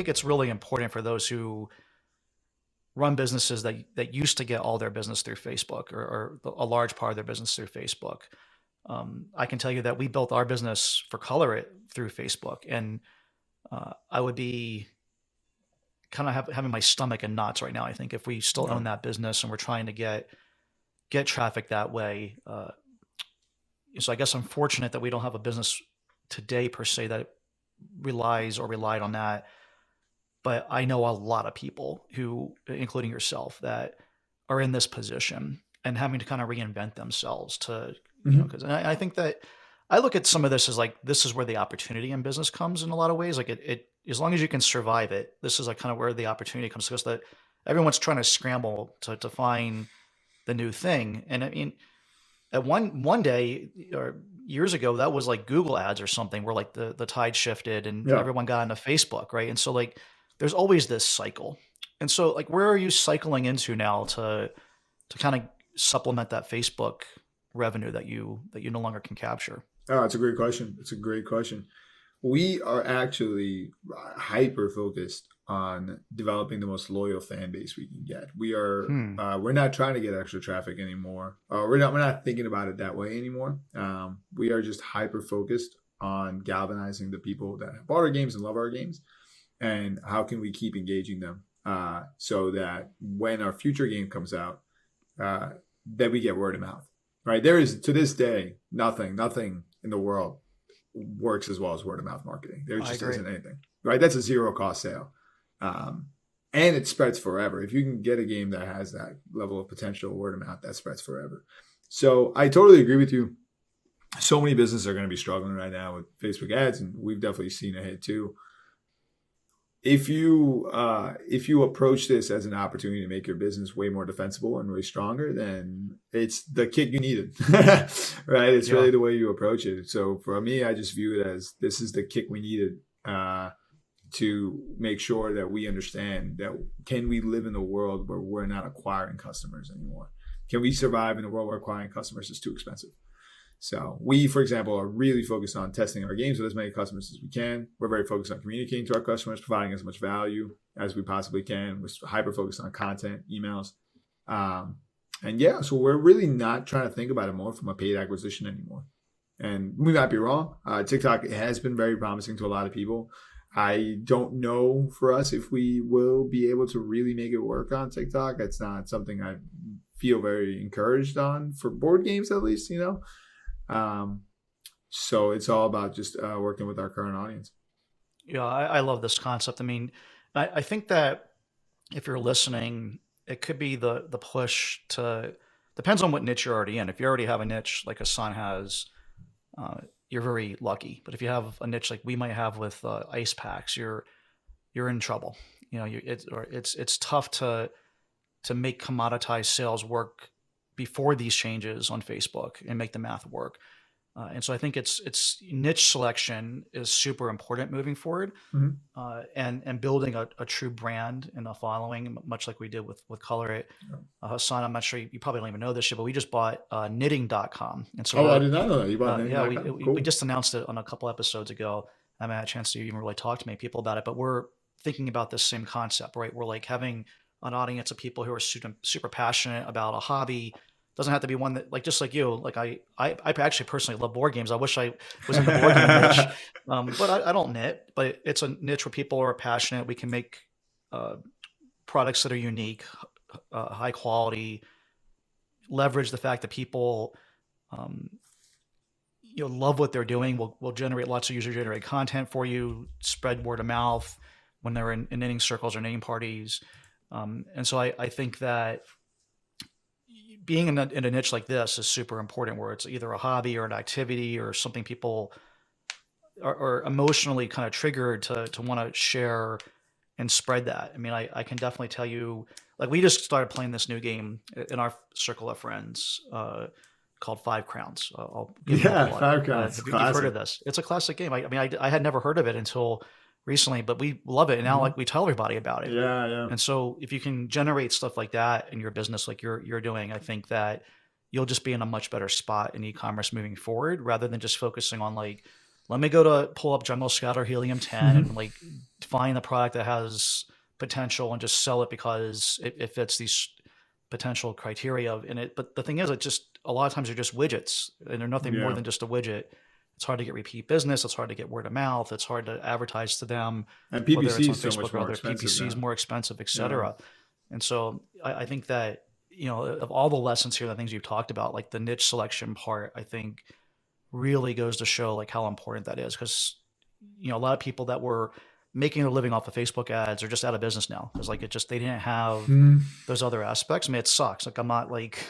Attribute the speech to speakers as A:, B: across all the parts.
A: think it's really important for those who run businesses that used to get all their business through Facebook, or a large part of their business through Facebook. I can tell you that we built our business for Color It through Facebook, and I would be kind of having my stomach in knots right now, I think, if we still
B: Yeah.
A: own that business and we're trying to get traffic that way. So I guess I'm fortunate that we don't have a business today per se that relied on that. But I know a lot of people who, including yourself, that are in this position and having to kind of reinvent themselves to,
B: Hmm.
A: because I think that I look at some of this as like, this is where the opportunity in business comes in a lot of ways. Like as long as you can survive it, this is like kind of where the opportunity comes, because that everyone's trying to scramble to find the new thing. And I mean, at one day or years ago, that was like Google ads or something, where like the tide shifted and
B: Yeah.
A: everyone got into Facebook, right? And so like there's always this cycle. And so like where are you cycling into now to kind of supplement that Facebook revenue that you no longer can capture?
B: Oh, it's a great question. It's a great question. We are actually hyper focused on developing the most loyal fan base we can get.
A: Hmm.
B: We're not trying to get extra traffic anymore. We're not thinking about it that way anymore. We are just hyper focused on galvanizing the people that have bought our games and love our games, and how can we keep engaging them, so that when our future game comes out, uh, that we get word of mouth. Right? There is, to this day, nothing in the world works as well as word of mouth marketing. There
A: I
B: just
A: agree.
B: isn't anything. Right? That's a zero cost sale. Um, and it spreads forever. If you can get a game that has that level of potential word of mouth, that spreads forever. So I totally agree with you. So many businesses are going to be struggling right now with Facebook ads, and we've definitely seen a hit too. If you approach this as an opportunity to make your business way more defensible and way stronger, then it's the kick you needed. Right? It's
A: Yeah.
B: really the way you approach it. So for me, I just view it as this is the kick we needed, to make sure that we understand that, can we live in a world where we're not acquiring customers anymore? Can we survive in a world where acquiring customers is too expensive? So we, for example, are really focused on testing our games with as many customers as we can. We're very focused on communicating to our customers, providing as much value as we possibly can. We're hyper focused on content, emails. Um, and yeah, so we're really not trying to think about it more from a paid acquisition anymore. And we might be wrong. TikTok has been very promising to a lot of people. I don't know for us if we will be able to really make it work on TikTok. It's not something I feel very encouraged on for board games, at least, um, so it's all about just working with our current audience.
A: Yeah, I love this concept. I mean, I think that if you're listening, it could be the push to, depends on what niche you're already in. If you already have a niche like Hasan has, uh, you're very lucky. But if you have a niche like we might have with ice packs, you're in trouble. It's tough to make commoditized sales work before these changes on Facebook and make the math work. And so I think it's niche selection is super important moving forward,
B: Mm-hmm.
A: and building a true brand and a following, much like we did with Color It. Hassan, I'm not sure you probably don't even know this yet, but we just bought knitting.com, and so
B: Oh, I
A: we're
B: did not know that. You bought
A: yeah
B: knitting.com.
A: we
B: Cool.
A: just announced it on a couple episodes ago. I haven't had a chance to even really talk to many people about it, but we're thinking about this same concept, right? We're like having an audience of people who are super passionate about a hobby. Doesn't have to be one that, like, just like you, like I actually personally love board games. I wish I was in the board game niche, but I don't knit. But it's a niche where people are passionate. We can make uh, products that are unique, high quality, leverage the fact that people um, love what they're doing. We'll generate lots of user generated content for you, spread word of mouth when they're in knitting circles or knitting parties. And so I think that being in a niche like this is super important, where it's either a hobby or an activity or something people are emotionally kind of triggered to want to share and spread that. I mean, I can definitely tell you, like, we just started playing this new game in our circle of friends, called Five Crowns. I'll give them a
B: Yeah,
A: plug.
B: Five Counts,
A: You've heard
B: classic.
A: of this? It's a classic game. I mean, I had never heard of it until recently, but we love it. And now,
B: Hmm.
A: like, we tell everybody about it.
B: Yeah, yeah.
A: And so if you can generate stuff like that in your business, like you're doing, I think that you'll just be in a much better spot in e-commerce moving forward, rather than just focusing on like let me go to pull up Jungle Scout or Helium 10 and like find the product that has potential and just sell it because it fits these potential criteria in it. But the thing is, it just a lot of times they're just widgets and they're nothing more
B: Yeah.
A: than just a widget. It's hard to get repeat business. It's hard to get word of mouth. It's hard to advertise to them,
B: And
A: whether it's
B: PPC
A: on
B: is so much
A: Facebook or
B: more
A: other
B: expensive
A: PPCs,
B: now.
A: more expensive,
B: Yeah.
A: etc. And so I think that, of all the lessons here, the things you've talked about, like the niche selection part, I think really goes to show like how important that is. Because, a lot of people that were making a living off of Facebook ads are just out of business now. Because like they didn't have
B: Hmm.
A: those other aspects. I mean, it sucks. Like I'm not like,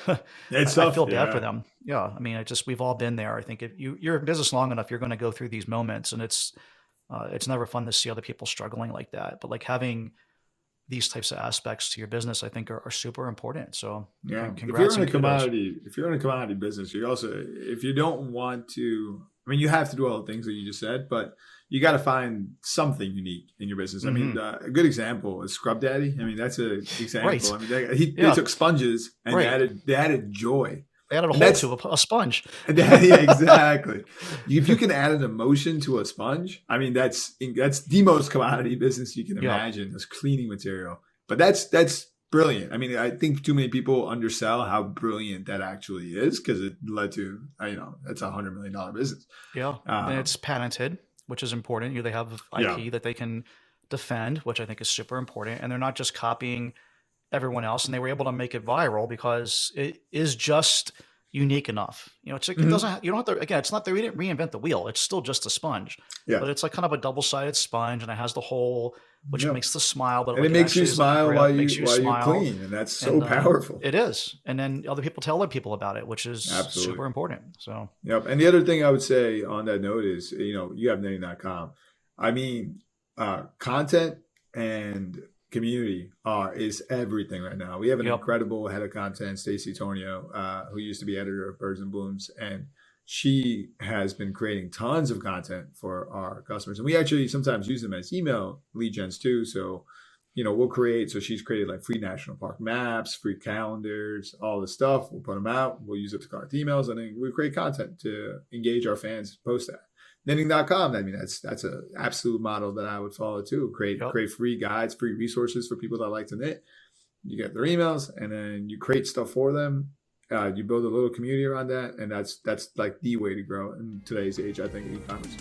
B: It's
A: I
B: tough.
A: feel bad for
B: Yeah.
A: them. Yeah. I mean, we've all been there. I think if you're in business long enough, you're going to go through these moments, and it's never fun to see other people struggling like that. But like having these types of aspects to your business, I think are super important. So
B: Yeah.
A: congrats and kudos.
B: If you're in a commodity business, you also, if you don't want to, I mean, you have to do all the things that you just said, but you got to find something unique in your business. I mean,
A: Hmm.
B: a good example is Scrub Daddy. I mean, that's an example.
A: Right.
B: I mean, they
A: Yeah.
B: took sponges and
A: Right.
B: they added joy.
A: They added a
B: And
A: hole
B: that's,
A: to a sponge.
B: yeah, exactly. If you can add an emotion to a sponge, I mean, that's the most commodity business you can
A: Yeah.
B: imagine. This cleaning material, but that's brilliant. I mean, I think too many people undersell how brilliant that actually is because it led to that's $100 million business.
A: Yeah. And
B: Um,
A: it's patented, which is important. They have
B: yeah.
A: IP that they can defend, which I think is super important. And they're not just copying everyone else, and they were able to make it viral because it is just unique enough. It's like it
B: Mhm.
A: doesn't. You don't have to. Again, it's not that we didn't reinvent the wheel. It's still just a sponge,
B: Yeah.
A: but it's like kind of a double-sided sponge, and it has the hole, which
B: Yeah.
A: makes the smile. But
B: And it
A: like it
B: makes you
A: actually is like a
B: smile
A: grip, makes you
B: while you
A: smile,
B: clean, and that's so
A: and
B: powerful.
A: it is. And then other people tell other people about it, which is
B: Absolutely.
A: super important. So
B: Yep. And the other thing I would say on that note is, you have netting.com. I mean, content and community is everything right now. We have an
A: yep,
B: incredible head of content, Stacey Tonio, who used to be editor of Birds and Blooms, and she has been creating tons of content for our customers. And we actually sometimes use them as email lead gens too. So, we'll create. So she's created like free national park maps, free calendars, all this stuff. We'll put them out. We'll use it to collect emails, and then we create content to engage our fans post that. Knitting.com. I mean, that's an absolute model that I would follow too. Create
A: yep.
B: free guides, free resources for people that like to knit. You get their emails, and then you create stuff for them. You build a little community around that, and that's like the way to grow in today's age, I think, in e-commerce.